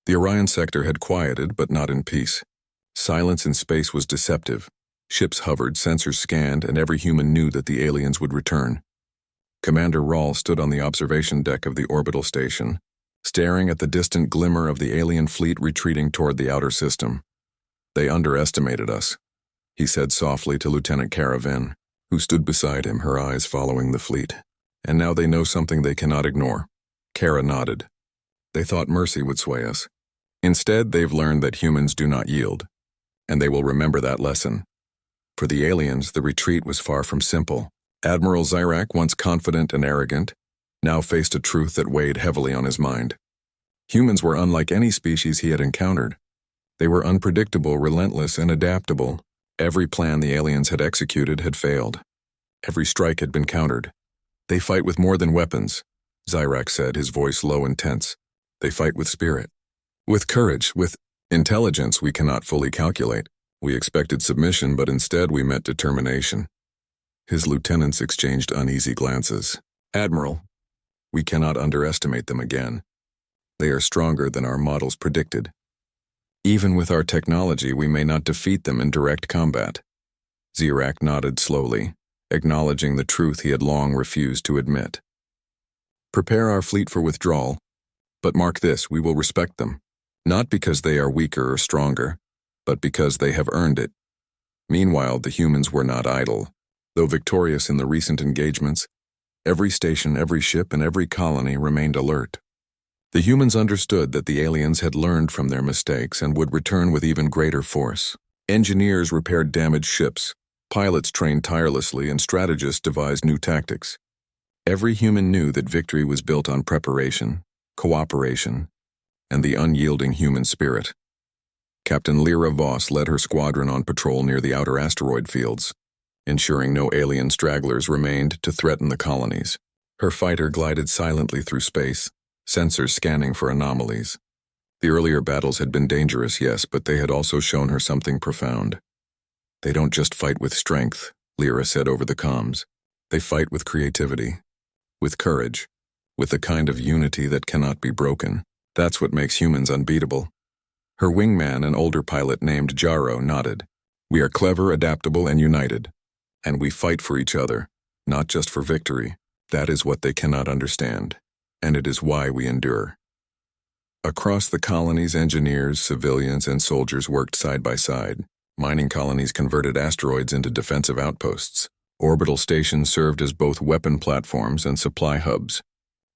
The Orion sector had quieted, but not in peace. Silence in space was deceptive. Ships hovered, sensors scanned, and every human knew that the aliens would return. Commander Rawl stood on the observation deck of the orbital station, staring at the distant glimmer of the alien fleet retreating toward the outer system. "They underestimated us," he said softly to Lieutenant Caravin, who stood beside him, her eyes following the fleet. "And now they know something they cannot ignore." Kara nodded. "They thought mercy would sway us. Instead, they've learned that humans do not yield, and they will remember that lesson." For the aliens, the retreat was far from simple. Admiral Zyrak, once confident and arrogant, now faced a truth that weighed heavily on his mind. Humans were unlike any species he had encountered. They were unpredictable, relentless, and adaptable. Every plan the aliens had executed had failed. Every strike had been countered. "They fight with more than weapons," Zyrak said, his voice low and tense. "They fight with spirit. With courage, with intelligence we cannot fully calculate. We expected submission, but instead we met determination." His lieutenants exchanged uneasy glances. "Admiral, we cannot underestimate them again. They are stronger than our models predicted. Even with our technology, we may not defeat them in direct combat." Zyrak nodded slowly, acknowledging the truth he had long refused to admit. "Prepare our fleet for withdrawal, but mark this, we will respect them. Not because they are weaker or stronger, but because they have earned it." Meanwhile, the humans were not idle. Though victorious in the recent engagements, every station, every ship, and every colony remained alert. The humans understood that the aliens had learned from their mistakes and would return with even greater force. Engineers repaired damaged ships, pilots trained tirelessly, and strategists devised new tactics. Every human knew that victory was built on preparation, cooperation, and the unyielding human spirit. Captain Lyra Voss led her squadron on patrol near the outer asteroid fields, ensuring no alien stragglers remained to threaten the colonies. Her fighter glided silently through space, sensors scanning for anomalies. The earlier battles had been dangerous, yes, but they had also shown her something profound. "They don't just fight with strength," Lyra said over the comms. "They fight with creativity, with courage, with the kind of unity that cannot be broken. That's what makes humans unbeatable." Her wingman, an older pilot named Jaro, nodded. "We are clever, adaptable, and united. And we fight for each other, not just for victory. That is what they cannot understand, and it is why we endure." Across the colonies, engineers, civilians, and soldiers worked side by side. Mining colonies converted asteroids into defensive outposts. Orbital stations served as both weapon platforms and supply hubs.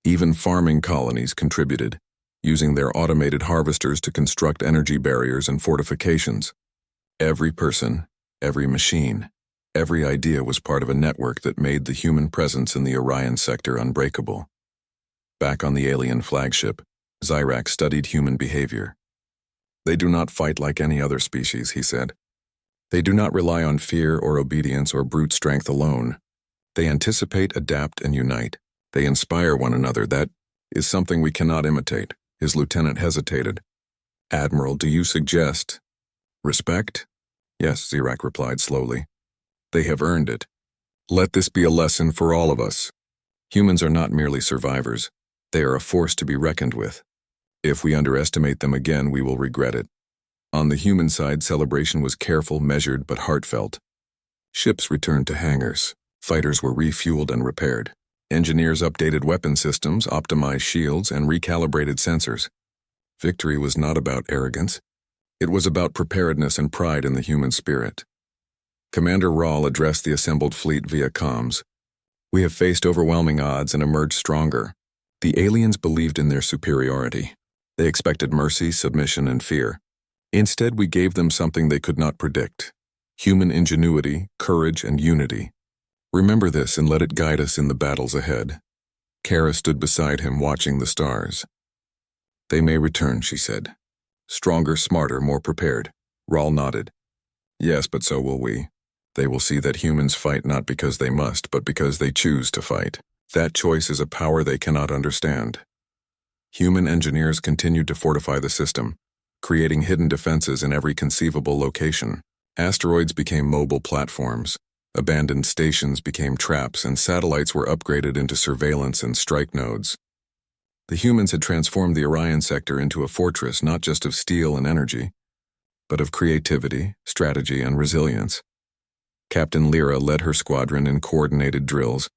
Even farming colonies contributed, using their automated harvesters to construct energy barriers and fortifications. Every person, every machine, every idea was part of a network that made the human presence in the Orion sector unbreakable. Back on the alien flagship, Zyrak studied human behavior. "They do not fight like any other species," he said. "They do not rely on fear or obedience or brute strength alone. They anticipate, adapt, and unite. They inspire one another. That is something we cannot imitate." His lieutenant hesitated. "Admiral, do you suggest respect?" "Yes," Zyrak replied slowly. "They have earned it. Let this be a lesson for all of us. Humans are not merely survivors. They are a force to be reckoned with. If we underestimate them again, we will regret it." On the human side, celebration was careful, measured, but heartfelt. Ships returned to hangars. Fighters were refueled and repaired. Engineers updated weapon systems, optimized shields, and recalibrated sensors. Victory was not about arrogance. It was about preparedness and pride in the human spirit. Commander Rawl addressed the assembled fleet via comms. "We have faced overwhelming odds and emerged stronger. The aliens believed in their superiority. They expected mercy, submission, and fear. Instead, we gave them something they could not predict: human ingenuity, courage, and unity. Remember this and let it guide us in the battles ahead." Kara stood beside him, watching the stars. "They may return," she said. "Stronger, smarter, more prepared." Rawl nodded. "Yes, but so will we. They will see that humans fight not because they must, but because they choose to fight. That choice is a power they cannot understand." Human engineers continued to fortify the system, creating hidden defenses in every conceivable location. Asteroids became mobile platforms, abandoned stations became traps, and satellites were upgraded into surveillance and strike nodes. The humans had transformed the Orion sector into a fortress not just of steel and energy, but of creativity, strategy, and resilience. Captain Lyra led her squadron in coordinated drills,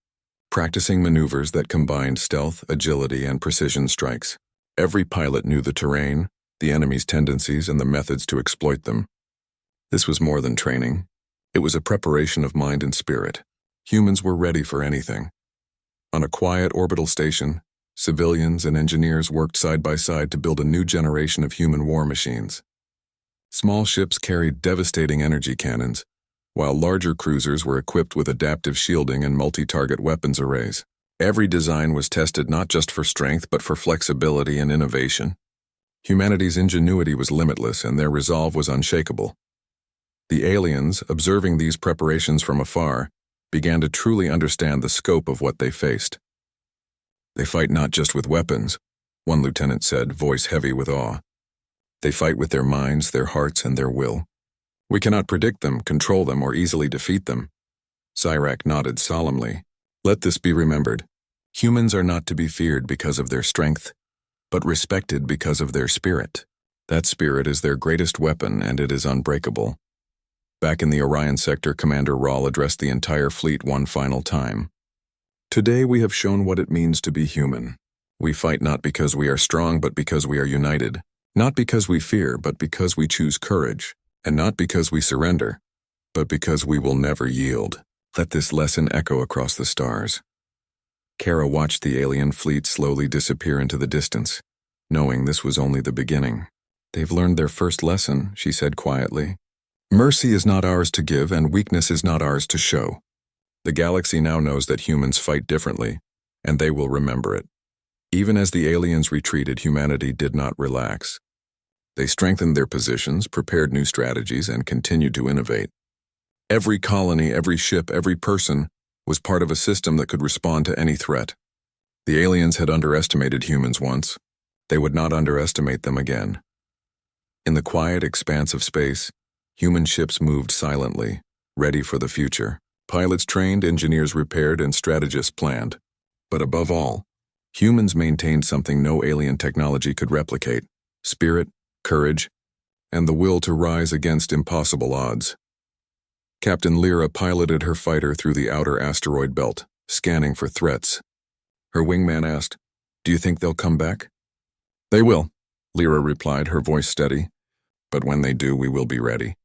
practicing maneuvers that combined stealth, agility, and precision strikes. Every pilot knew the terrain, the enemy's tendencies, and the methods to exploit them. This was more than training. It was a preparation of mind and spirit. Humans were ready for anything. On a quiet orbital station, civilians and engineers worked side by side to build a new generation of human war machines. Small ships carried devastating energy cannons, while larger cruisers were equipped with adaptive shielding and multi-target weapons arrays. Every design was tested not just for strength but for flexibility and innovation. Humanity's ingenuity was limitless and their resolve was unshakable. The aliens, observing these preparations from afar, began to truly understand the scope of what they faced. "They fight not just with weapons," one lieutenant said, voice heavy with awe. "They fight with their minds, their hearts, and their will. We cannot predict them, control them, or easily defeat them." Cyrak nodded solemnly. "Let this be remembered. Humans are not to be feared because of their strength, but respected because of their spirit. That spirit is their greatest weapon, and it is unbreakable." Back in the Orion sector, Commander Rahl addressed the entire fleet one final time. "Today we have shown what it means to be human. We fight not because we are strong, but because we are united. Not because we fear, but because we choose courage. And not because we surrender, but because we will never yield. Let this lesson echo across the stars." Kara watched the alien fleet slowly disappear into the distance, knowing this was only the beginning. "They've learned their first lesson," she said quietly. "Mercy is not ours to give, and weakness is not ours to show. The galaxy now knows that humans fight differently, and they will remember it." Even as the aliens retreated, humanity did not relax. They strengthened their positions, prepared new strategies, and continued to innovate. Every colony, every ship, every person was part of a system that could respond to any threat. The aliens had underestimated humans once. They would not underestimate them again. In the quiet expanse of space, human ships moved silently, ready for the future. Pilots trained, engineers repaired, and strategists planned. But above all, humans maintained something no alien technology could replicate: spirit, courage, and the will to rise against impossible odds. Captain Lyra piloted her fighter through the outer asteroid belt, scanning for threats. Her wingman asked, "Do you think they'll come back?" "They will," Lyra replied, her voice steady. "But when they do, we will be ready.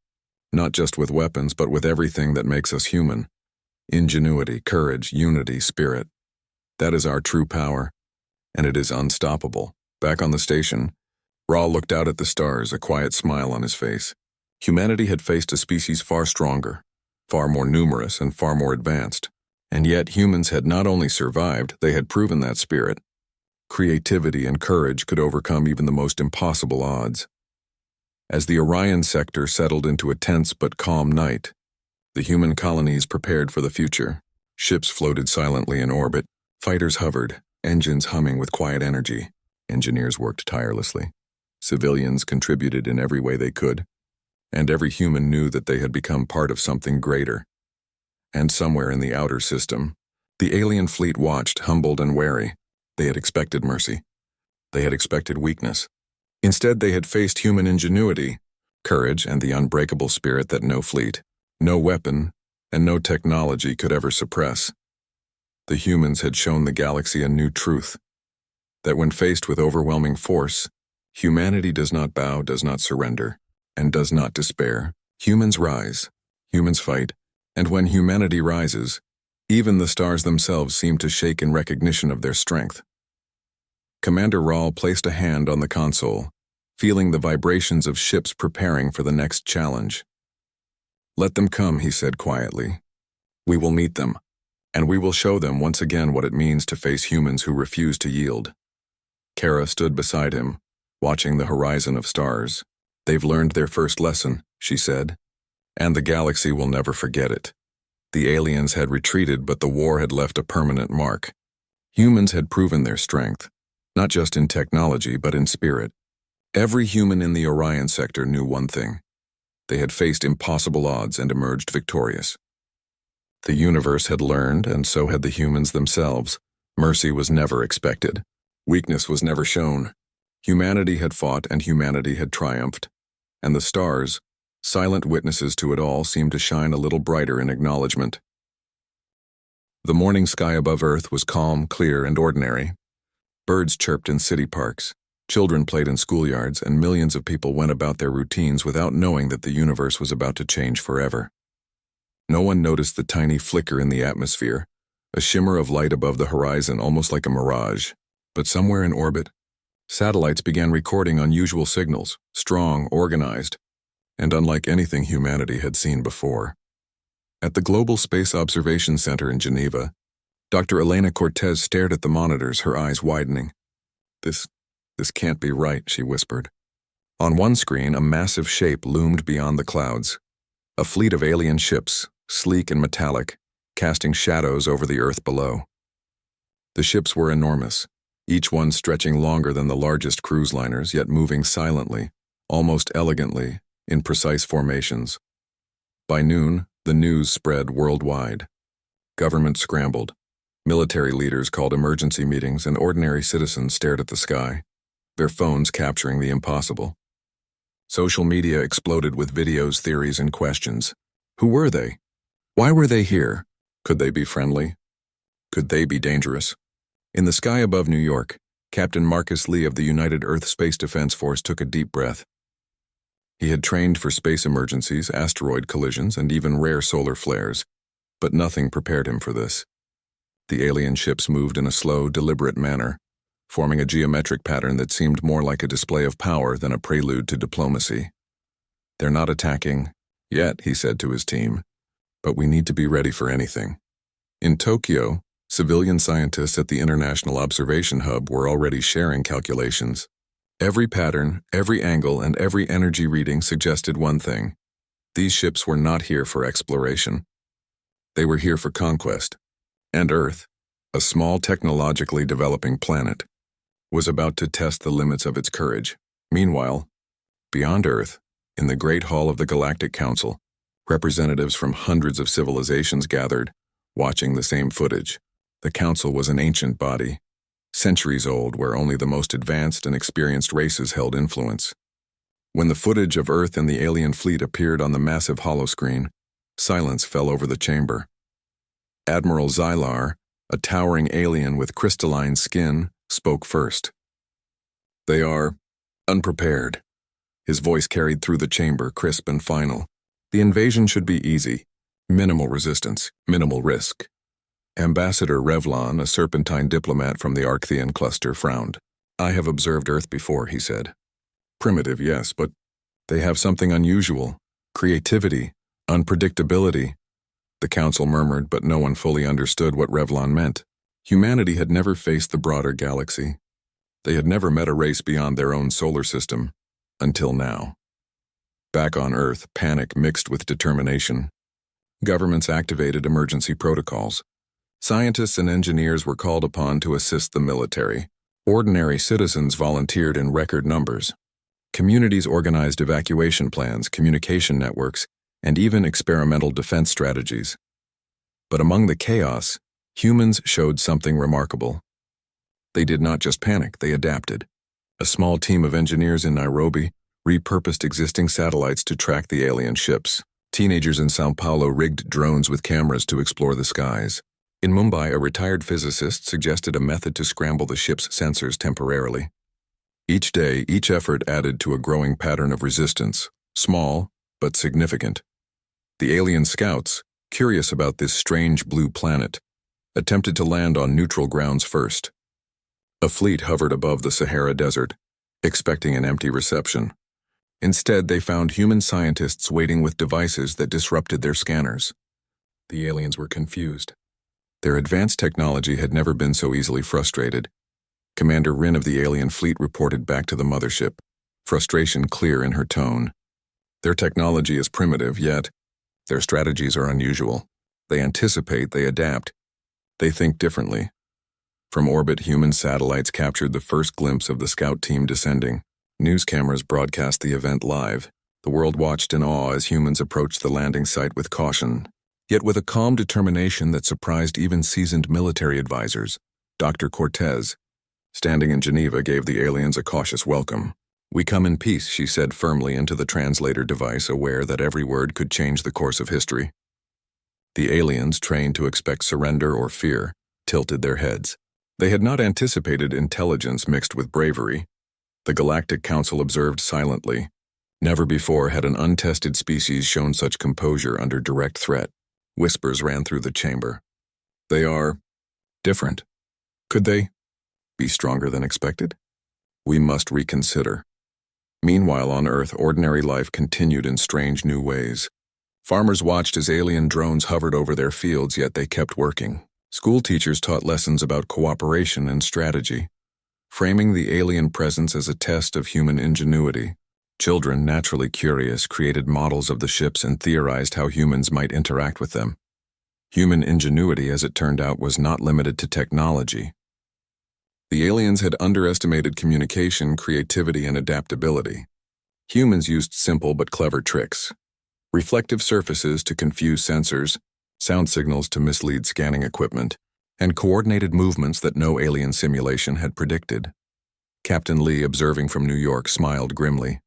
Not just with weapons, but with everything that makes us human. Ingenuity, courage, unity, spirit. That is our true power, and it is unstoppable." Back on the station, Rahl looked out at the stars, a quiet smile on his face. Humanity had faced a species far stronger, far more numerous, and far more advanced. And yet humans had not only survived, they had proven that spirit. Creativity and courage could overcome even the most impossible odds. As the Orion sector settled into a tense but calm night, the human colonies prepared for the future. Ships floated silently in orbit, fighters hovered, engines humming with quiet energy. Engineers worked tirelessly. Civilians contributed in every way they could, and every human knew that they had become part of something greater. And somewhere in the outer system, the alien fleet watched, humbled and wary. They had expected mercy. They had expected weakness. Instead, they had faced human ingenuity, courage, and the unbreakable spirit that no fleet, no weapon, and no technology could ever suppress. The humans had shown the galaxy a new truth, that when faced with overwhelming force, humanity does not bow, does not surrender, and does not despair. Humans rise, humans fight, and when humanity rises, even the stars themselves seem to shake in recognition of their strength. Commander Rahl placed a hand on the console, feeling the vibrations of ships preparing for the next challenge. "Let them come," he said quietly. "We will meet them, and we will show them once again what it means to face humans who refuse to yield." Kara stood beside him, watching the horizon of stars. "They've learned their first lesson," she said, "and the galaxy will never forget it." The aliens had retreated, but the war had left a permanent mark. Humans had proven their strength, not just in technology, but in spirit. Every human in the Orion sector knew one thing: they had faced impossible odds and emerged victorious. The universe had learned, and so had the humans themselves. Mercy was never expected. Weakness was never shown. Humanity had fought and humanity had triumphed. And the stars, silent witnesses to it all, seemed to shine a little brighter in acknowledgement. The morning sky above Earth was calm, clear, and ordinary. Birds chirped in city parks, children played in schoolyards, and millions of people went about their routines without knowing that the universe was about to change forever. No one noticed the tiny flicker in the atmosphere, a shimmer of light above the horizon, almost like a mirage. But somewhere in orbit, satellites began recording unusual signals, strong, organized, and unlike anything humanity had seen before. At the Global Space Observation Center in Geneva, Dr. Elena Cortez stared at the monitors, her eyes widening. This can't be right, she whispered. On one screen, a massive shape loomed beyond the clouds. A fleet of alien ships, sleek and metallic, casting shadows over the Earth below. The ships were enormous, each one stretching longer than the largest cruise liners, yet moving silently, almost elegantly, in precise formations. By noon, the news spread worldwide. Governments scrambled. Military leaders called emergency meetings, and ordinary citizens stared at the sky, their phones capturing the impossible. Social media exploded with videos, theories, and questions. Who were they? Why were they here? Could they be friendly? Could they be dangerous? In the sky above New York, Captain Marcus Lee of the United Earth Space Defense Force took a deep breath. He had trained for space emergencies, asteroid collisions, and even rare solar flares, but nothing prepared him for this. The alien ships moved in a slow, deliberate manner, forming a geometric pattern that seemed more like a display of power than a prelude to diplomacy. "They're not attacking yet," he said to his team, "but we need to be ready for anything." In Tokyo, civilian scientists at the International Observation Hub were already sharing calculations. Every pattern, every angle, and every energy reading suggested one thing: these ships were not here for exploration. They were here for conquest. And Earth, a small technologically developing planet, was about to test the limits of its courage. Meanwhile, beyond Earth, in the Great Hall of the Galactic Council, representatives from hundreds of civilizations gathered, watching the same footage. The Council was an ancient body, centuries old, where only the most advanced and experienced races held influence. When the footage of Earth and the alien fleet appeared on the massive holoscreen, silence fell over the chamber. Admiral Xylar, a towering alien with crystalline skin, spoke first. "They are unprepared." His voice carried through the chamber, crisp and final. "The invasion should be easy. Minimal resistance, minimal risk." Ambassador Revlon, a serpentine diplomat from the Arcthean cluster, frowned. "I have observed Earth before," he said. "Primitive, yes, but they have something unusual. Creativity, unpredictability." The Council murmured, but no one fully understood what Revlon meant. Humanity had never faced the broader galaxy. They had never met a race beyond their own solar system, until now. Back on Earth, panic mixed with determination. Governments activated emergency protocols. Scientists and engineers were called upon to assist the military. Ordinary citizens volunteered in record numbers. Communities organized evacuation plans, communication networks, and even experimental defense strategies. But among the chaos, humans showed something remarkable. They did not just panic, they adapted. A small team of engineers in Nairobi repurposed existing satellites to track the alien ships. Teenagers in Sao Paulo rigged drones with cameras to explore the skies. In Mumbai, a retired physicist suggested a method to scramble the ship's sensors temporarily. Each day, each effort added to a growing pattern of resistance, small but significant. The alien scouts, curious about this strange blue planet, attempted to land on neutral grounds first. A fleet hovered above the Sahara Desert, expecting an empty reception. Instead, they found human scientists waiting with devices that disrupted their scanners. The aliens were confused. Their advanced technology had never been so easily frustrated. Commander Rin of the alien fleet reported back to the mothership, frustration clear in her tone. "Their technology is primitive, yet their strategies are unusual. They anticipate, they adapt. They think differently." From orbit, human satellites captured the first glimpse of the scout team descending. News cameras broadcast the event live. The world watched in awe as humans approached the landing site with caution, yet with a calm determination that surprised even seasoned military advisors. Dr. Cortez, standing in Geneva, gave the aliens a cautious welcome. "We come in peace," she said firmly into the translator device, aware that every word could change the course of history. The aliens, trained to expect surrender or fear, tilted their heads. They had not anticipated intelligence mixed with bravery. The Galactic Council observed silently. Never before had an untested species shown such composure under direct threat. Whispers ran through the chamber. "They are different. Could they be stronger than expected? We must reconsider." Meanwhile, on Earth, ordinary life continued in strange new ways. Farmers watched as alien drones hovered over their fields, yet they kept working. School teachers taught lessons about cooperation and strategy, framing the alien presence as a test of human ingenuity. Children, naturally curious, created models of the ships and theorized how humans might interact with them. Human ingenuity, as it turned out, was not limited to technology. The aliens had underestimated communication, creativity, and adaptability. Humans used simple but clever tricks. Reflective surfaces to confuse sensors, sound signals to mislead scanning equipment, and coordinated movements that no alien simulation had predicted. Captain Lee, observing from New York, smiled grimly.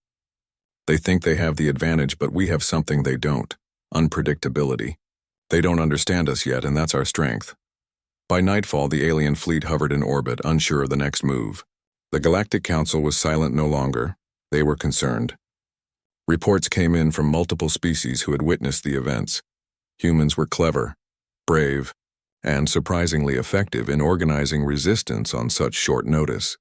"They think they have the advantage, but we have something they don't: unpredictability. They don't understand us yet, and that's our strength." By nightfall, the alien fleet hovered in orbit, unsure of the next move. The Galactic Council was silent no longer. They were concerned. Reports came in from multiple species who had witnessed the events. Humans were clever, brave, and surprisingly effective in organizing resistance on such short notice.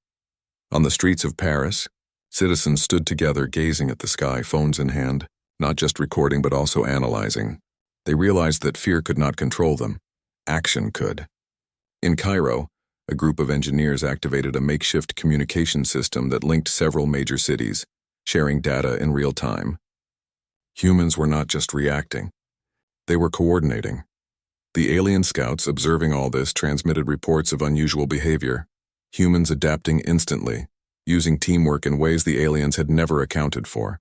On the streets of Paris, citizens stood together, gazing at the sky, phones in hand, not just recording but also analyzing. They realized that fear could not control them. Action could. In Cairo, a group of engineers activated a makeshift communication system that linked several major cities, sharing data in real time. Humans were not just reacting. They were coordinating. The alien scouts, observing all this, transmitted reports of unusual behavior, humans adapting instantly, using teamwork in ways the aliens had never accounted for.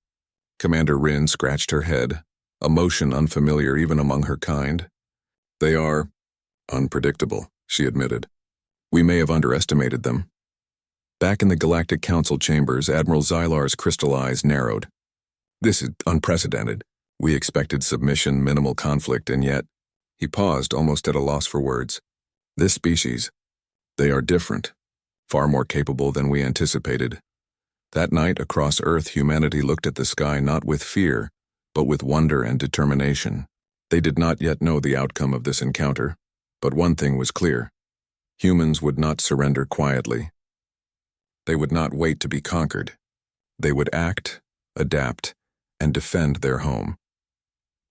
Commander Rin scratched her head, a motion unfamiliar even among her kind. "They are unpredictable," she admitted. "We may have underestimated them." Back in the Galactic Council chambers, Admiral Xylar's crystal eyes narrowed. "This is unprecedented. We expected submission, minimal conflict, and yet—" He paused, almost at a loss for words. "This species, they are different, far more capable than we anticipated." That night, across Earth, humanity looked at the sky not with fear, but with wonder and determination. They did not yet know the outcome of this encounter, but one thing was clear: humans would not surrender quietly. They would not wait to be conquered. They would act, adapt, and defend their home.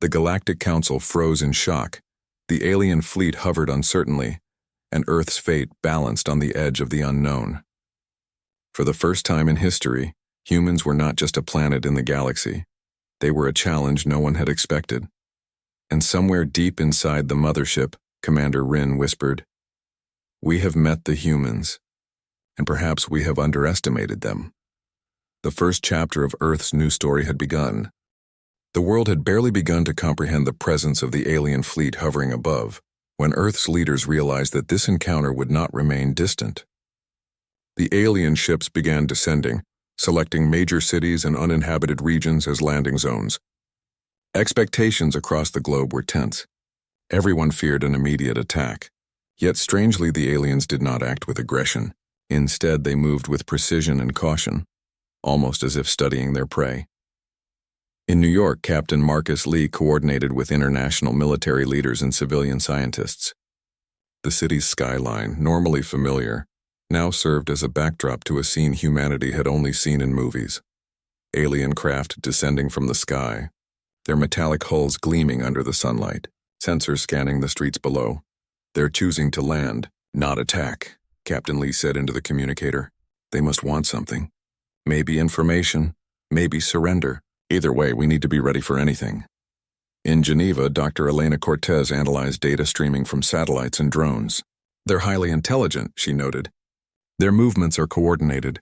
The Galactic Council froze in shock. The alien fleet hovered uncertainly, and Earth's fate balanced on the edge of the unknown. For the first time in history, humans were not just a planet in the galaxy. They were a challenge no one had expected. And somewhere deep inside the mothership, Commander Rin whispered, "We have met the humans, and perhaps we have underestimated them." The first chapter of Earth's new story had begun. The world had barely begun to comprehend the presence of the alien fleet hovering above, when Earth's leaders realized that this encounter would not remain distant. The alien ships began descending, selecting major cities and uninhabited regions as landing zones. Expectations across the globe were tense. Everyone feared an immediate attack. Yet strangely, the aliens did not act with aggression. Instead, they moved with precision and caution, almost as if studying their prey. In New York, Captain Marcus Lee coordinated with international military leaders and civilian scientists. The city's skyline, normally familiar, now served as a backdrop to a scene humanity had only seen in movies. Alien craft descending from the sky, their metallic hulls gleaming under the sunlight, sensors scanning the streets below. "They're choosing to land, not attack," Captain Lee said into the communicator. "They must want something. Maybe information, maybe surrender. Either way, we need to be ready for anything." In Geneva, Dr. Elena Cortez analyzed data streaming from satellites and drones. "They're highly intelligent," she noted. "Their movements are coordinated.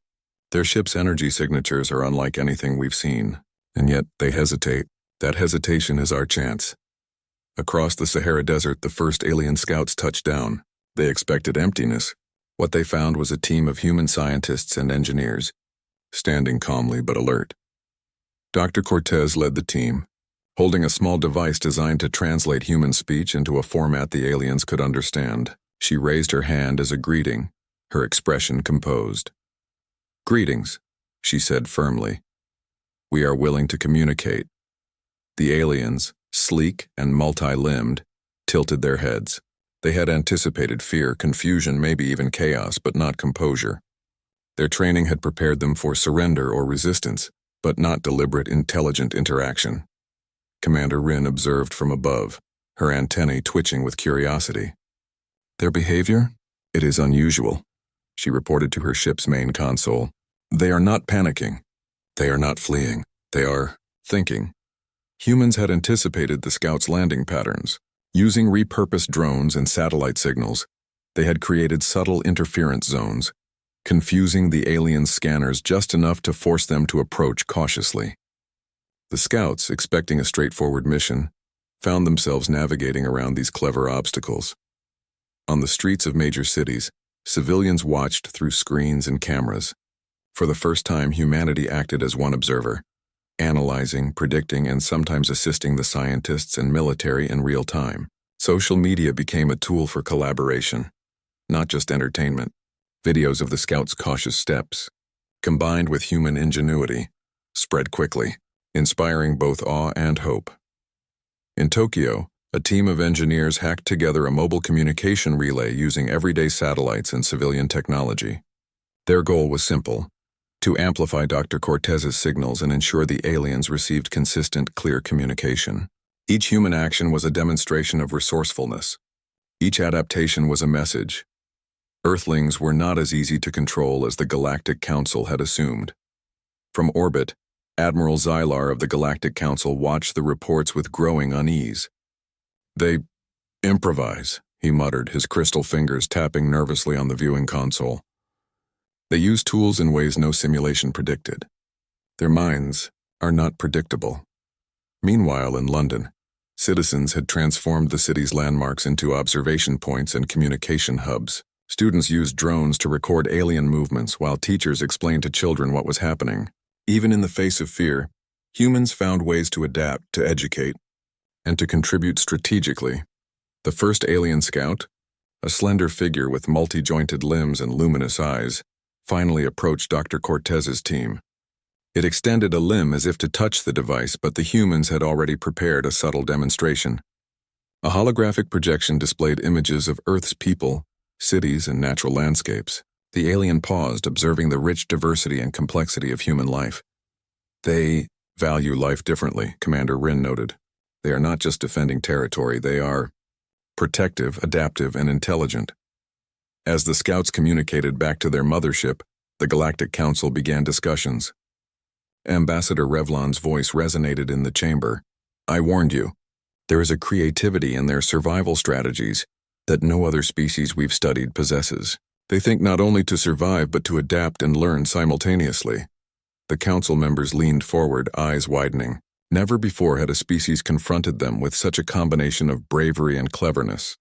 Their ship's energy signatures are unlike anything we've seen. And yet, they hesitate. That hesitation is our chance." Across the Sahara Desert, the first alien scouts touched down. They expected emptiness. What they found was a team of human scientists and engineers, standing calmly but alert. Dr. Cortez led the team, holding a small device designed to translate human speech into a format the aliens could understand. She raised her hand as a greeting, her expression composed. "Greetings," she said firmly. "We are willing to communicate." The aliens, sleek and multi-limbed, tilted their heads. They had anticipated fear, confusion, maybe even chaos, but not composure. Their training had prepared them for surrender or resistance, but not deliberate, intelligent interaction. Commander Rin observed from above, her antennae twitching with curiosity. "Their behavior? It is unusual," she reported to her ship's main console. "They are not panicking. They are not fleeing. They are thinking." Humans had anticipated the scouts' landing patterns. Using repurposed drones and satellite signals, they had created subtle interference zones, confusing the alien scanners just enough to force them to approach cautiously. The scouts, expecting a straightforward mission, found themselves navigating around these clever obstacles. On the streets of major cities, civilians watched through screens and cameras. For the first time, humanity acted as one observer, analyzing, predicting, and sometimes assisting the scientists and military in real time. Social media became a tool for collaboration, not just entertainment. Videos of the scouts' cautious steps, combined with human ingenuity, spread quickly, inspiring both awe and hope. In Tokyo, a team of engineers hacked together a mobile communication relay using everyday satellites and civilian technology. Their goal was simple: to amplify Dr. Cortez's signals and ensure the aliens received consistent, clear communication. Each human action was a demonstration of resourcefulness. Each adaptation was a message. Earthlings were not as easy to control as the Galactic Council had assumed. From orbit, Admiral Xylar of the Galactic Council watched the reports with growing unease. "They improvise," he muttered, his crystal fingers tapping nervously on the viewing console. "They use tools in ways no simulation predicted. Their minds are not predictable." Meanwhile, in London, citizens had transformed the city's landmarks into observation points and communication hubs. Students used drones to record alien movements while teachers explained to children what was happening. Even in the face of fear, humans found ways to adapt, to educate, and to contribute strategically. The first alien scout, a slender figure with multi-jointed limbs and luminous eyes, finally approached Dr. Cortez's team. It extended a limb as if to touch the device, but the humans had already prepared a subtle demonstration. A holographic projection displayed images of Earth's people, cities, and natural landscapes. The alien paused, observing the rich diversity and complexity of human life. "They value life differently," Commander Rin noted. "They are not just defending territory, they are protective, adaptive, and intelligent." As the scouts communicated back to their mothership, the Galactic Council began discussions. Ambassador Revlon's voice resonated in the chamber. "I warned you. There is a creativity in their survival strategies that no other species we've studied possesses. They think not only to survive but to adapt and learn simultaneously." The council members leaned forward, eyes widening. Never before had a species confronted them with such a combination of bravery and cleverness,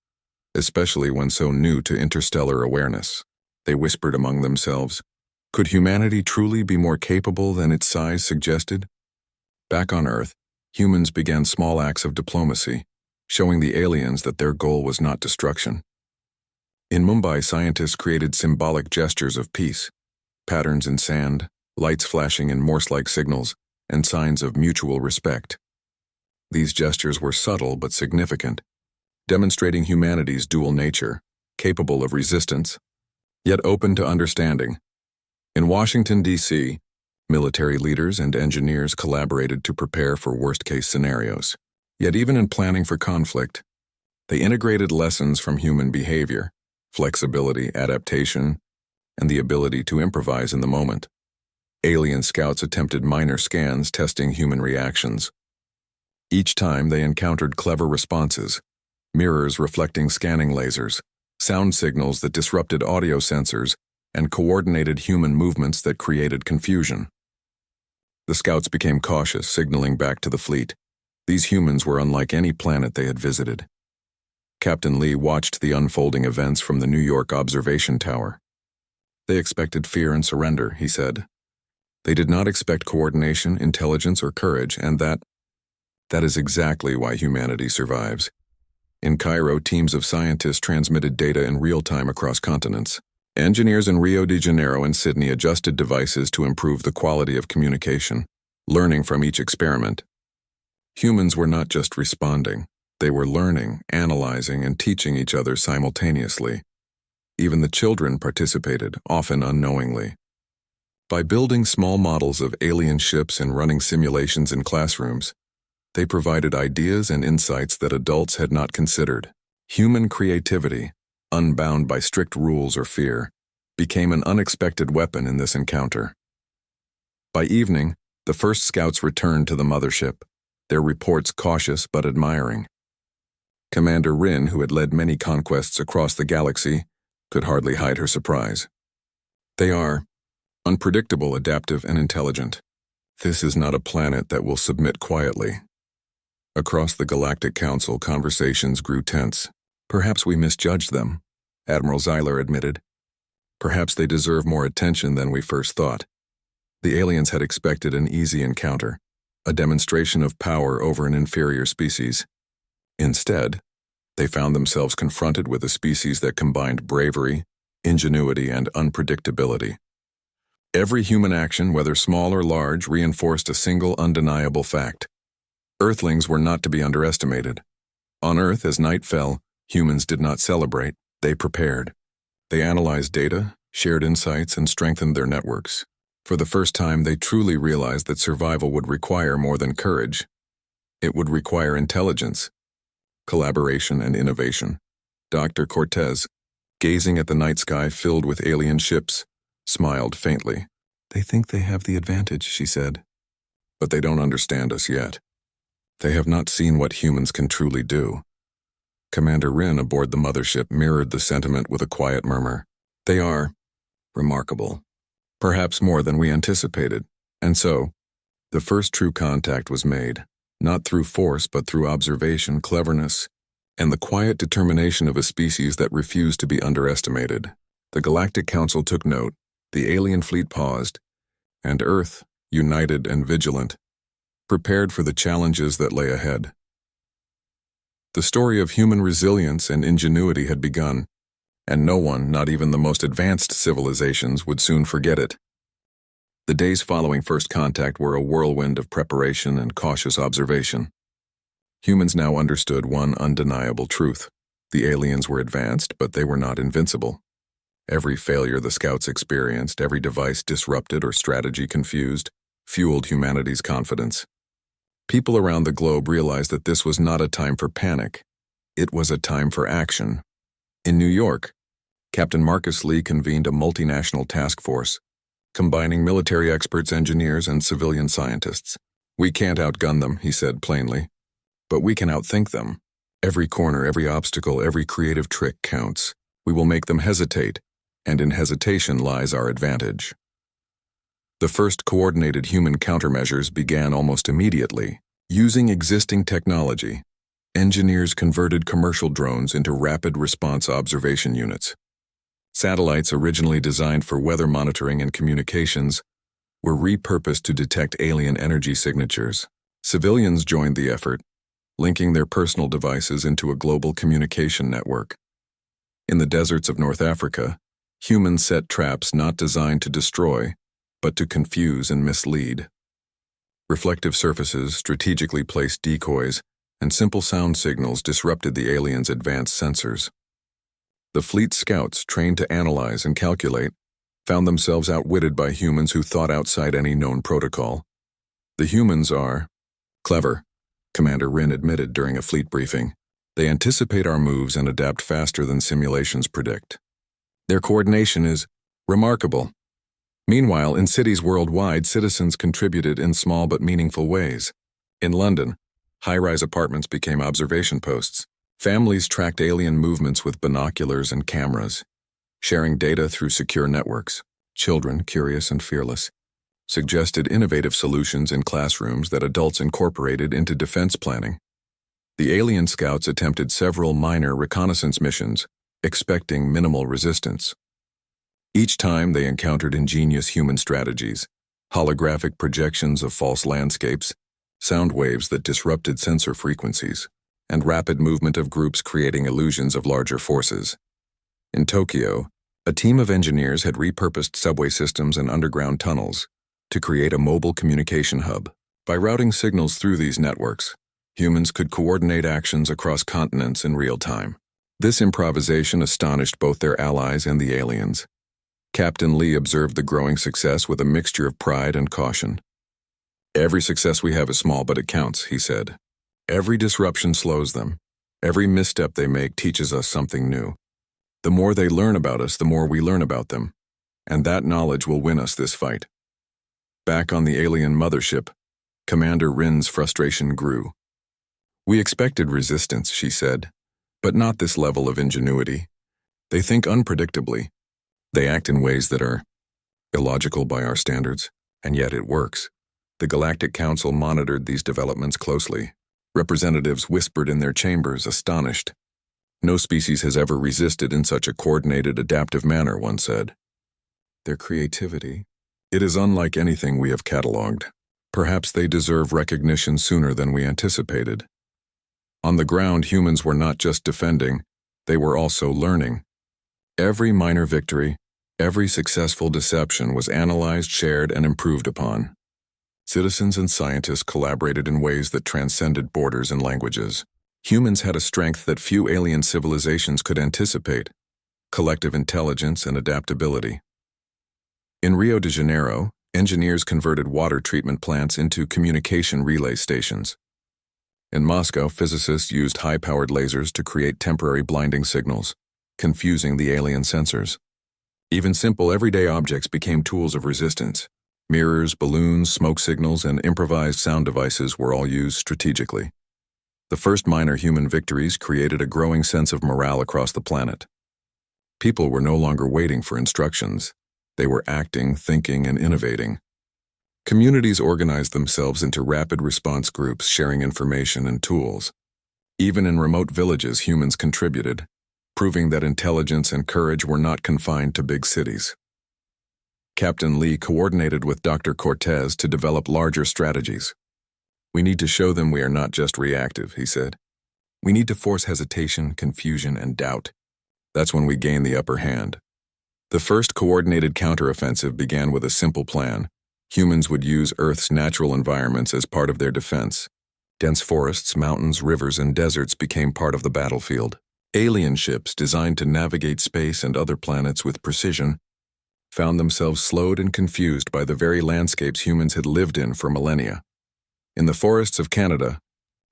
especially when so new to interstellar awareness. They whispered among themselves, "Could humanity truly be more capable than its size suggested?" Back on Earth, humans began small acts of diplomacy, showing the aliens that their goal was not destruction. In Mumbai, scientists created symbolic gestures of peace, patterns in sand, lights flashing in Morse-like signals, and signs of mutual respect. These gestures were subtle but significant, demonstrating humanity's dual nature, capable of resistance, yet open to understanding. In Washington, D.C., military leaders and engineers collaborated to prepare for worst-case scenarios. Yet even in planning for conflict, they integrated lessons from human behavior, flexibility, adaptation, and the ability to improvise in the moment. Alien scouts attempted minor scans testing human reactions. Each time they encountered clever responses, mirrors reflecting scanning lasers, sound signals that disrupted audio sensors, and coordinated human movements that created confusion. The scouts became cautious, signaling back to the fleet. These humans were unlike any planet they had visited. Captain Lee watched the unfolding events from the New York observation tower. They expected fear and surrender, he said. They did not expect coordination, intelligence, or courage, and that is exactly why humanity survives. In Cairo, teams of scientists transmitted data in real time across continents. Engineers in Rio de Janeiro and Sydney adjusted devices to improve the quality of communication, learning from each experiment. Humans were not just responding. They were learning, analyzing, and teaching each other simultaneously. Even the children participated, often unknowingly. By building small models of alien ships and running simulations in classrooms, they provided ideas and insights that adults had not considered. Human creativity, unbound by strict rules or fear, became an unexpected weapon in this encounter. By evening, the first scouts returned to the mothership, their reports cautious but admiring. Commander Rin, who had led many conquests across the galaxy, could hardly hide her surprise. They are unpredictable, adaptive, and intelligent. This is not a planet that will submit quietly. Across the Galactic Council, conversations grew tense. Perhaps we misjudged them, Admiral Zyler admitted. Perhaps they deserve more attention than we first thought. The aliens had expected an easy encounter, a demonstration of power over an inferior species. Instead, they found themselves confronted with a species that combined bravery, ingenuity, and unpredictability. Every human action, whether small or large, reinforced a single undeniable fact. Earthlings were not to be underestimated. On Earth, as night fell, humans did not celebrate, they prepared. They analyzed data, shared insights, and strengthened their networks. For the first time, they truly realized that survival would require more than courage. It would require intelligence, collaboration, and innovation. Dr. Cortez, gazing at the night sky filled with alien ships, smiled faintly. They think they have the advantage, she said. But they don't understand us yet. They have not seen what humans can truly do. Commander Rin aboard the mothership mirrored the sentiment with a quiet murmur. They are remarkable. Perhaps more than we anticipated. And so, the first true contact was made, not through force but through observation, cleverness, and the quiet determination of a species that refused to be underestimated. The Galactic Council took note, the alien fleet paused, and Earth, united and vigilant, prepared for the challenges that lay ahead. The story of human resilience and ingenuity had begun, and no one, not even the most advanced civilizations, would soon forget it. The days following first contact were a whirlwind of preparation and cautious observation. Humans now understood one undeniable truth. The aliens were advanced, but they were not invincible. Every failure the scouts experienced, every device disrupted or strategy confused, fueled humanity's confidence. People around the globe realized that this was not a time for panic. It was a time for action. In New York, Captain Marcus Lee convened a multinational task force, combining military experts, engineers, and civilian scientists. We can't outgun them, he said plainly, but we can outthink them. Every corner, every obstacle, every creative trick counts. We will make them hesitate, and in hesitation lies our advantage. The first coordinated human countermeasures began almost immediately. Using existing technology, engineers converted commercial drones into rapid response observation units. Satellites originally designed for weather monitoring and communications were repurposed to detect alien energy signatures. Civilians joined the effort, linking their personal devices into a global communication network. In the deserts of North Africa, humans set traps not designed to destroy, but to confuse and mislead. Reflective surfaces, strategically placed decoys, and simple sound signals disrupted the aliens' advanced sensors. The fleet scouts, trained to analyze and calculate, found themselves outwitted by humans who thought outside any known protocol. The humans are clever, Commander Rin admitted during a fleet briefing. They anticipate our moves and adapt faster than simulations predict. Their coordination is remarkable. Meanwhile, in cities worldwide, citizens contributed in small but meaningful ways. In London, high-rise apartments became observation posts. Families tracked alien movements with binoculars and cameras, sharing data through secure networks. Children, curious and fearless, suggested innovative solutions in classrooms that adults incorporated into defense planning. The alien scouts attempted several minor reconnaissance missions, expecting minimal resistance. Each time they encountered ingenious human strategies, holographic projections of false landscapes, sound waves that disrupted sensor frequencies, and rapid movement of groups creating illusions of larger forces. In Tokyo, a team of engineers had repurposed subway systems and underground tunnels to create a mobile communication hub. By routing signals through these networks, humans could coordinate actions across continents in real time. This improvisation astonished both their allies and the aliens. Captain Lee observed the growing success with a mixture of pride and caution. "Every success we have is small, but it counts," he said. "Every disruption slows them. Every misstep they make teaches us something new. The more they learn about us, the more we learn about them. And that knowledge will win us this fight." Back on the alien mothership, Commander Rin's frustration grew. "We expected resistance," she said, "but not this level of ingenuity. They think unpredictably. They act in ways that are illogical by our standards, and yet it works." The Galactic Council monitored these developments closely. Representatives whispered in their chambers, astonished. "No species has ever resisted in such a coordinated, adaptive manner," one said. "Their creativity, it is unlike anything we have catalogued. Perhaps they deserve recognition sooner than we anticipated." On the ground, humans were not just defending, they were also learning. Every minor victory, every successful deception was analyzed, shared, and improved upon. Citizens and scientists collaborated in ways that transcended borders and languages. Humans had a strength that few alien civilizations could anticipate: collective intelligence and adaptability. In Rio de Janeiro, engineers converted water treatment plants into communication relay stations. In Moscow, physicists used high-powered lasers to create temporary blinding signals, confusing the alien sensors. Even simple everyday objects became tools of resistance. Mirrors, balloons, smoke signals, and improvised sound devices were all used strategically. The first minor human victories created a growing sense of morale across the planet. People were no longer waiting for instructions. They were acting, thinking, and innovating. Communities organized themselves into rapid response groups, sharing information and tools. Even in remote villages, humans contributed, proving that intelligence and courage were not confined to big cities. Captain Lee coordinated with Dr. Cortez to develop larger strategies. "We need to show them we are not just reactive," he said. "We need to force hesitation, confusion, and doubt. That's when we gain the upper hand." The first coordinated counteroffensive began with a simple plan. Humans would use Earth's natural environments as part of their defense. Dense forests, mountains, rivers, and deserts became part of the battlefield. Alien ships designed to navigate space and other planets with precision found themselves slowed and confused by the very landscapes humans had lived in for millennia. In the forests of Canada,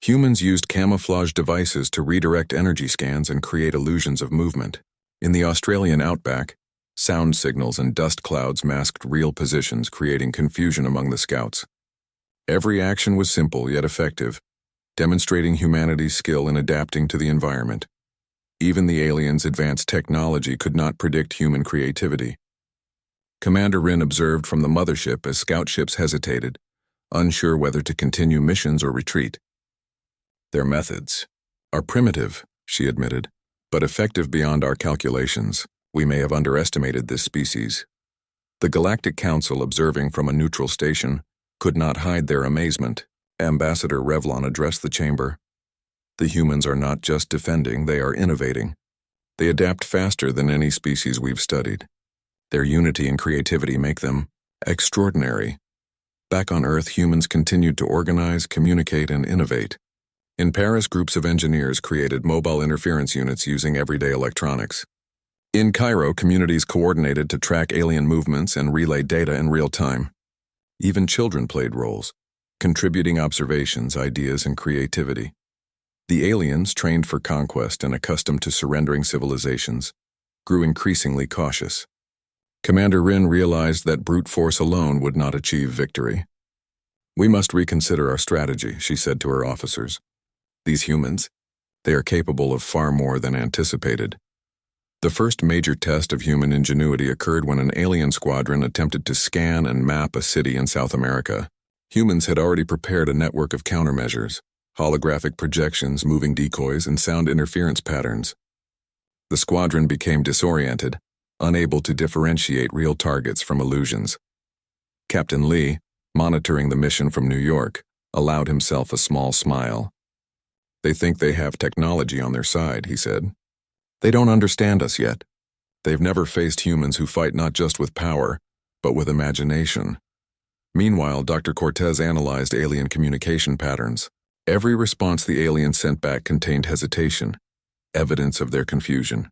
humans used camouflage devices to redirect energy scans and create illusions of movement. In the Australian outback, sound signals and dust clouds masked real positions, creating confusion among the scouts. Every action was simple yet effective, demonstrating humanity's skill in adapting to the environment. Even the aliens' advanced technology could not predict human creativity. Commander Rin observed from the mothership as scout ships hesitated, unsure whether to continue missions or retreat. "Their methods are primitive," she admitted, "but effective beyond our calculations. We may have underestimated this species." The Galactic Council, observing from a neutral station, could not hide their amazement. Ambassador Revlon addressed the chamber. "The humans are not just defending, they are innovating. They adapt faster than any species we've studied. Their unity and creativity make them extraordinary." Back on Earth, humans continued to organize, communicate, and innovate. In Paris, groups of engineers created mobile interference units using everyday electronics. In Cairo, communities coordinated to track alien movements and relay data in real time. Even children played roles, contributing observations, ideas, and creativity. The aliens, trained for conquest and accustomed to surrendering civilizations, grew increasingly cautious. Commander Rin realized that brute force alone would not achieve victory. "We must reconsider our strategy," she said to her officers. "These humans, they are capable of far more than anticipated." The first major test of human ingenuity occurred when an alien squadron attempted to scan and map a city in South America. Humans had already prepared a network of countermeasures, holographic projections, moving decoys, and sound interference patterns. The squadron became disoriented, unable to differentiate real targets from illusions. Captain Lee, monitoring the mission from New York, allowed himself a small smile. "They think they have technology on their side," he said. "They don't understand us yet. They've never faced humans who fight not just with power, but with imagination." Meanwhile, Dr. Cortez analyzed alien communication patterns. Every response the aliens sent back contained hesitation, evidence of their confusion.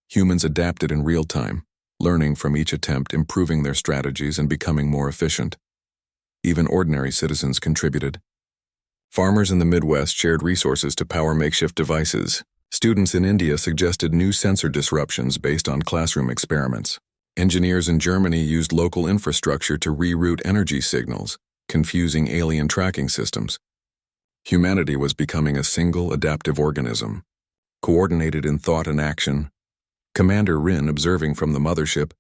Humans adapted in real time, learning from each attempt, improving their strategies, and becoming more efficient. Even ordinary citizens contributed. Farmers in the Midwest shared resources to power makeshift devices. Students in India suggested new sensor disruptions based on classroom experiments. Engineers in Germany used local infrastructure to reroute energy signals, confusing alien tracking systems. Humanity was becoming a single adaptive organism, coordinated in thought and action. Commander Rin, observing from the mothership,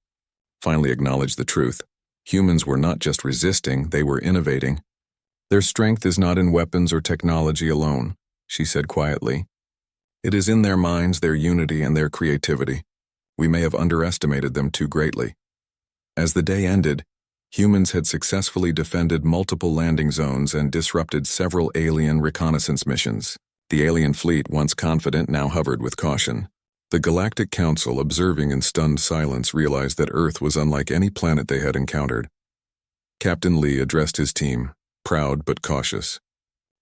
finally acknowledged the truth. Humans were not just resisting, they were innovating. "Their strength is not in weapons or technology alone," she said quietly. "It is in their minds, their unity, and their creativity. We may have underestimated them too greatly." As the day ended, humans had successfully defended multiple landing zones and disrupted several alien reconnaissance missions. The alien fleet, once confident, now hovered with caution. The Galactic Council, observing in stunned silence, realized that Earth was unlike any planet they had encountered. Captain Lee addressed his team, proud but cautious.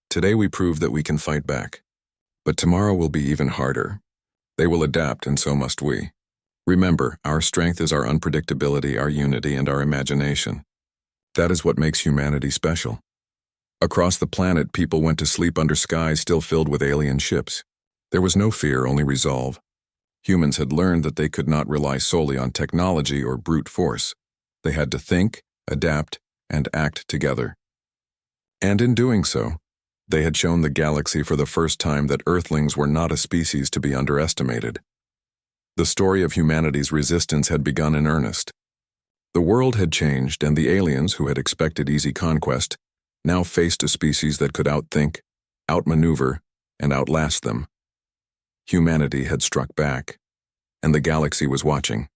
"Today we proved that we can fight back. But tomorrow will be even harder. They will adapt, and so must we. Remember, our strength is our unpredictability, our unity, and our imagination. That is what makes humanity special." Across the planet, people went to sleep under skies still filled with alien ships. There was no fear, only resolve. Humans had learned that they could not rely solely on technology or brute force. They had to think, adapt, and act together. And in doing so, they had shown the galaxy for the first time that Earthlings were not a species to be underestimated. The story of humanity's resistance had begun in earnest. The world had changed, and the aliens, who had expected easy conquest, now faced a species that could outthink, outmaneuver, and outlast them. Humanity had struck back, and the galaxy was watching.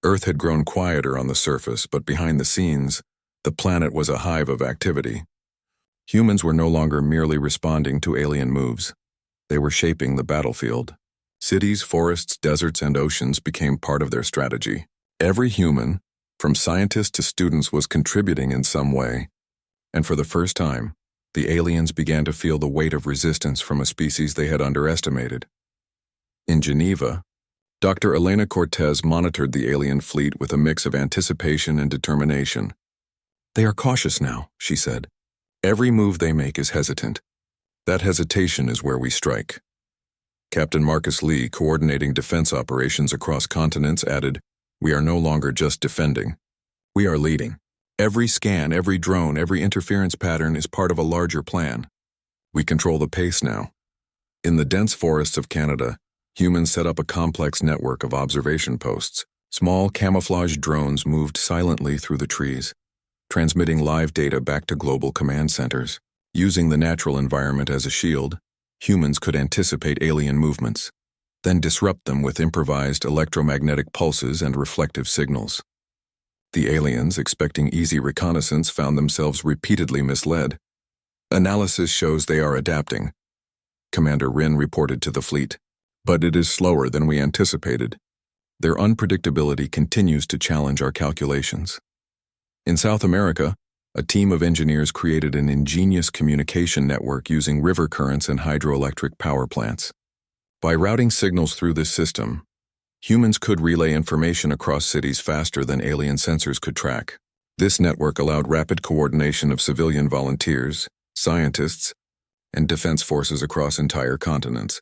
Earth had grown quieter on the surface, but behind the scenes, the planet was a hive of activity. Humans were no longer merely responding to alien moves. They were shaping the battlefield. Cities, forests, deserts, and oceans became part of their strategy. Every human, from scientist to students, was contributing in some way, and for the first time, the aliens began to feel the weight of resistance from a species they had underestimated. In Geneva, Dr. Elena Cortez monitored the alien fleet with a mix of anticipation and determination. "They are cautious now," she said. "Every move they make is hesitant. That hesitation is where we strike." Captain Marcus Lee, coordinating defense operations across continents, added, "We are no longer just defending. We are leading. Every scan, every drone, every interference pattern is part of a larger plan. We control the pace now." In the dense forests of Canada, humans set up a complex network of observation posts. Small camouflage drones moved silently through the trees, transmitting live data back to global command centers. Using the natural environment as a shield, humans could anticipate alien movements, then disrupt them with improvised electromagnetic pulses and reflective signals. The aliens, expecting easy reconnaissance, found themselves repeatedly misled. "Analysis shows they are adapting," Commander Rin reported to the fleet. "But it is slower than we anticipated. Their unpredictability continues to challenge our calculations." In South America, a team of engineers created an ingenious communication network using river currents and hydroelectric power plants. By routing signals through this system, humans could relay information across cities faster than alien sensors could track. This network allowed rapid coordination of civilian volunteers, scientists, and defense forces across entire continents.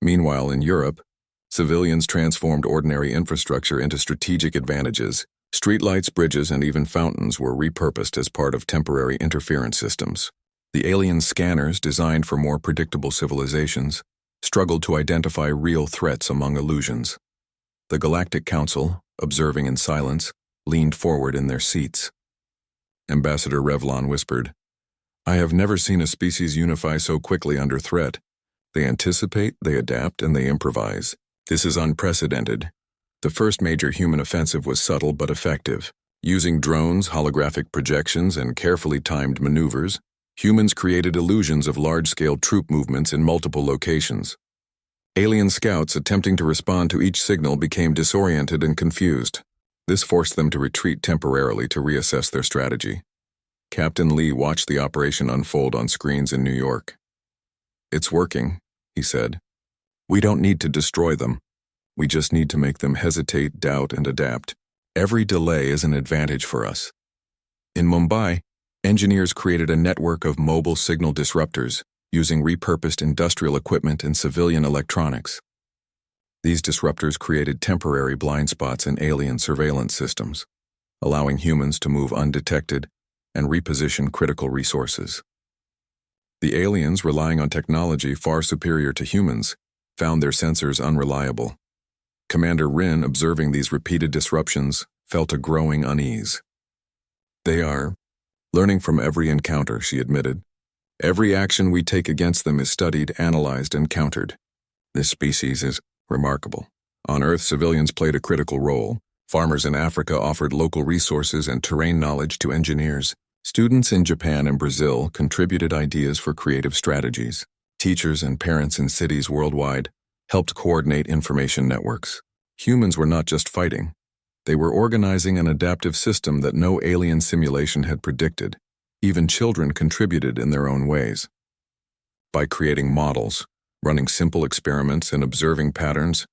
Meanwhile, in Europe, civilians transformed ordinary infrastructure into strategic advantages. Streetlights, bridges, and even fountains were repurposed as part of temporary interference systems. The alien scanners, designed for more predictable civilizations, struggled to identify real threats among illusions. The Galactic Council, observing in silence, leaned forward in their seats. Ambassador Revlon whispered, "I have never seen a species unify so quickly under threat. They anticipate, they adapt, and they improvise. This is unprecedented." The first major human offensive was subtle but effective. Using drones, holographic projections, and carefully timed maneuvers, humans created illusions of large-scale troop movements in multiple locations. Alien scouts attempting to respond to each signal became disoriented and confused. This forced them to retreat temporarily to reassess their strategy. Captain Lee watched the operation unfold on screens in New York. "It's working," he said. "We don't need to destroy them. We just need to make them hesitate, doubt, and adapt. Every delay is an advantage for us." In Mumbai, engineers created a network of mobile signal disruptors using repurposed industrial equipment and civilian electronics. These disruptors created temporary blind spots in alien surveillance systems, allowing humans to move undetected and reposition critical resources. The aliens, relying on technology far superior to humans, found their sensors unreliable. Commander Rin, observing these repeated disruptions, felt a growing unease. "They are learning from every encounter," she admitted. "Every action we take against them is studied, analyzed, and countered. This species is remarkable." On Earth, civilians played a critical role. Farmers in Africa offered local resources and terrain knowledge to engineers. Students in Japan and Brazil contributed ideas for creative strategies. Teachers and parents in cities worldwide helped coordinate information networks. Humans were not just fighting. They were organizing an adaptive system that no alien simulation had predicted. Even children contributed in their own ways. By creating models, running simple experiments, and observing patterns,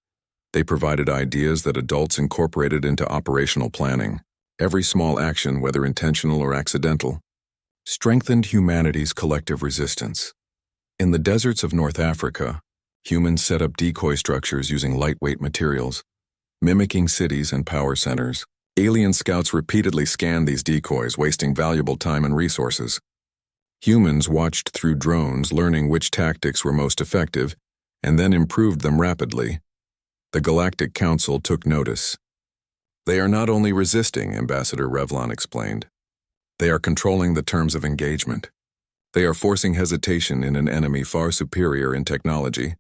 they provided ideas that adults incorporated into operational planning. Every small action, whether intentional or accidental, strengthened humanity's collective resistance. In the deserts of North Africa, humans set up decoy structures using lightweight materials, mimicking cities and power centers. Alien scouts repeatedly scanned these decoys, wasting valuable time and resources. Humans watched through drones, learning which tactics were most effective, and then improved them rapidly. The Galactic Council took notice. "They are not only resisting," Ambassador Revlon explained. "They are controlling the terms of engagement. They are forcing hesitation in an enemy far superior in technology.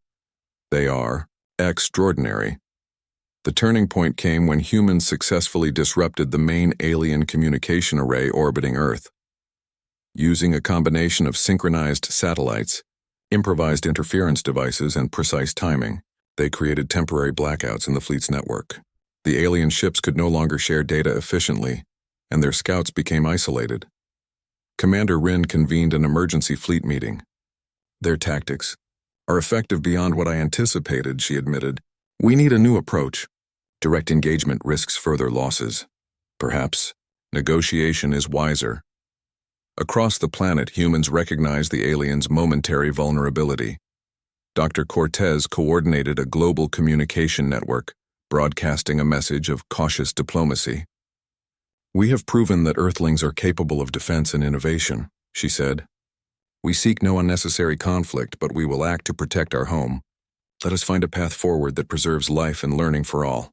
They are extraordinary." The turning point came when humans successfully disrupted the main alien communication array orbiting Earth. Using a combination of synchronized satellites, improvised interference devices, and precise timing, they created temporary blackouts in the fleet's network. The alien ships could no longer share data efficiently, and their scouts became isolated. Commander Rin convened an emergency fleet meeting. "Their tactics are effective beyond what I anticipated," she admitted. "We need a new approach. Direct engagement risks further losses. Perhaps negotiation is wiser." Across the planet, humans recognized the aliens' momentary vulnerability. Dr. Cortez coordinated a global communication network, broadcasting a message of cautious diplomacy. "We have proven that Earthlings are capable of defense and innovation," she said. "We seek no unnecessary conflict, but we will act to protect our home. Let us find a path forward that preserves life and learning for all."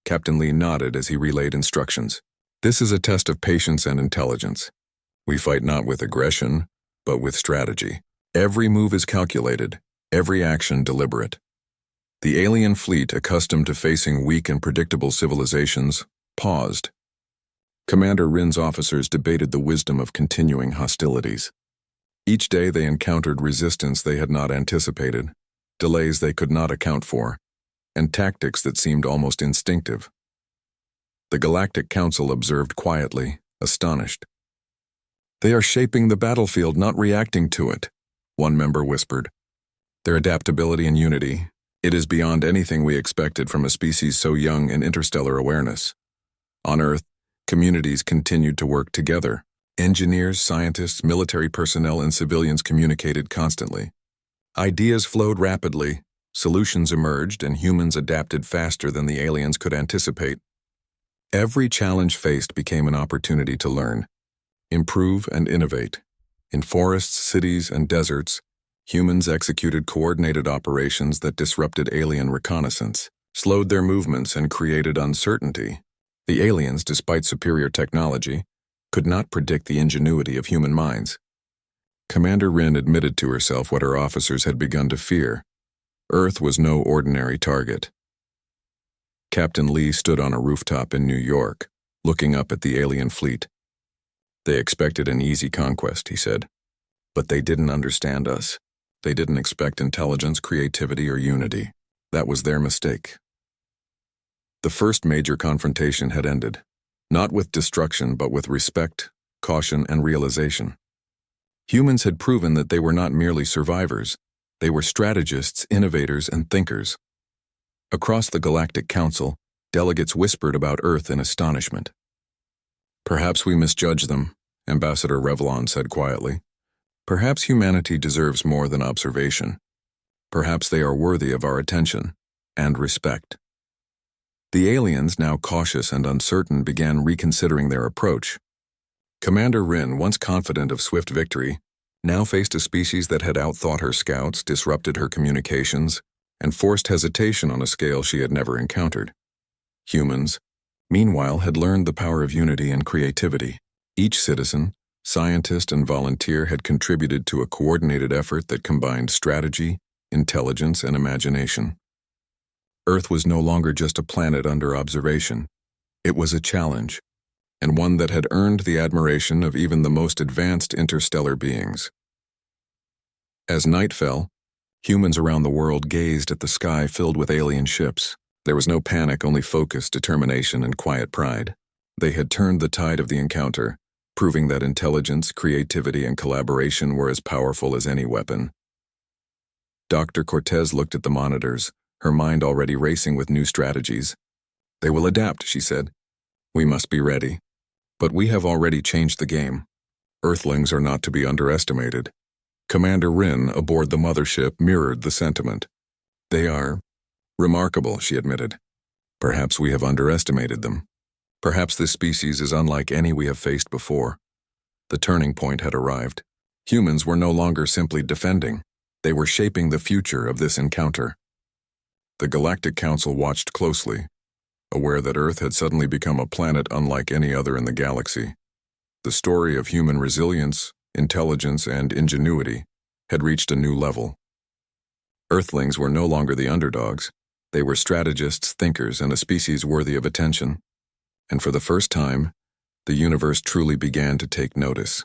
Captain Lee nodded as he relayed instructions. "This is a test of patience and intelligence. We fight not with aggression, but with strategy. Every move is calculated, every action deliberate." The alien fleet, accustomed to facing weak and predictable civilizations, paused. Commander Rin's officers debated the wisdom of continuing hostilities. Each day they encountered resistance they had not anticipated, delays they could not account for, and tactics that seemed almost instinctive. The Galactic Council observed quietly, astonished. "They are shaping the battlefield, not reacting to it," one member whispered. "Their adaptability and unity, it is beyond anything we expected from a species so young in interstellar awareness." On Earth, communities continued to work together. Engineers, scientists, military personnel, and civilians communicated constantly. Ideas flowed rapidly, solutions emerged, and humans adapted faster than the aliens could anticipate. Every challenge faced became an opportunity to learn, improve, and innovate. In forests, cities, and deserts, humans executed coordinated operations that disrupted alien reconnaissance, slowed their movements, and created uncertainty. The aliens, despite superior technology, could not predict the ingenuity of human minds. Commander Rin admitted to herself what her officers had begun to fear. Earth was no ordinary target. Captain Lee stood on a rooftop in New York, looking up at the alien fleet. They expected an easy conquest, he said. But they didn't understand us. They didn't expect intelligence, creativity, or unity. That was their mistake. The first major confrontation had ended, not with destruction but with respect, caution, and realization. Humans had proven that they were not merely survivors. They were strategists, innovators, and thinkers. Across the Galactic Council, delegates whispered about Earth in astonishment. "Perhaps we misjudge them," Ambassador Revlon said quietly. "Perhaps humanity deserves more than observation. Perhaps they are worthy of our attention and respect." The aliens, now cautious and uncertain, began reconsidering their approach. Commander Rin, once confident of swift victory, now faced a species that had outthought her scouts, disrupted her communications, and forced hesitation on a scale she had never encountered. Humans, meanwhile, had learned the power of unity and creativity. Each citizen, scientist, and volunteer had contributed to a coordinated effort that combined strategy, intelligence, and imagination. Earth was no longer just a planet under observation. It was a challenge, and one that had earned the admiration of even the most advanced interstellar beings. As night fell, humans around the world gazed at the sky filled with alien ships. There was no panic, only focus, determination, and quiet pride. They had turned the tide of the encounter, proving that intelligence, creativity, and collaboration were as powerful as any weapon. Dr. Cortez looked at the monitors, her mind already racing with new strategies. "They will adapt," she said. "We must be ready. But we have already changed the game. Earthlings are not to be underestimated." Commander Rin aboard the mothership mirrored the sentiment. "They are remarkable," she admitted. "Perhaps we have underestimated them. Perhaps this species is unlike any we have faced before." The turning point had arrived. Humans were no longer simply defending. They were shaping the future of this encounter. The Galactic Council watched closely, aware that Earth had suddenly become a planet unlike any other in the galaxy. The story of human resilience, intelligence, and ingenuity had reached a new level. Earthlings were no longer the underdogs. They were strategists, thinkers, and a species worthy of attention. And for the first time, the universe truly began to take notice.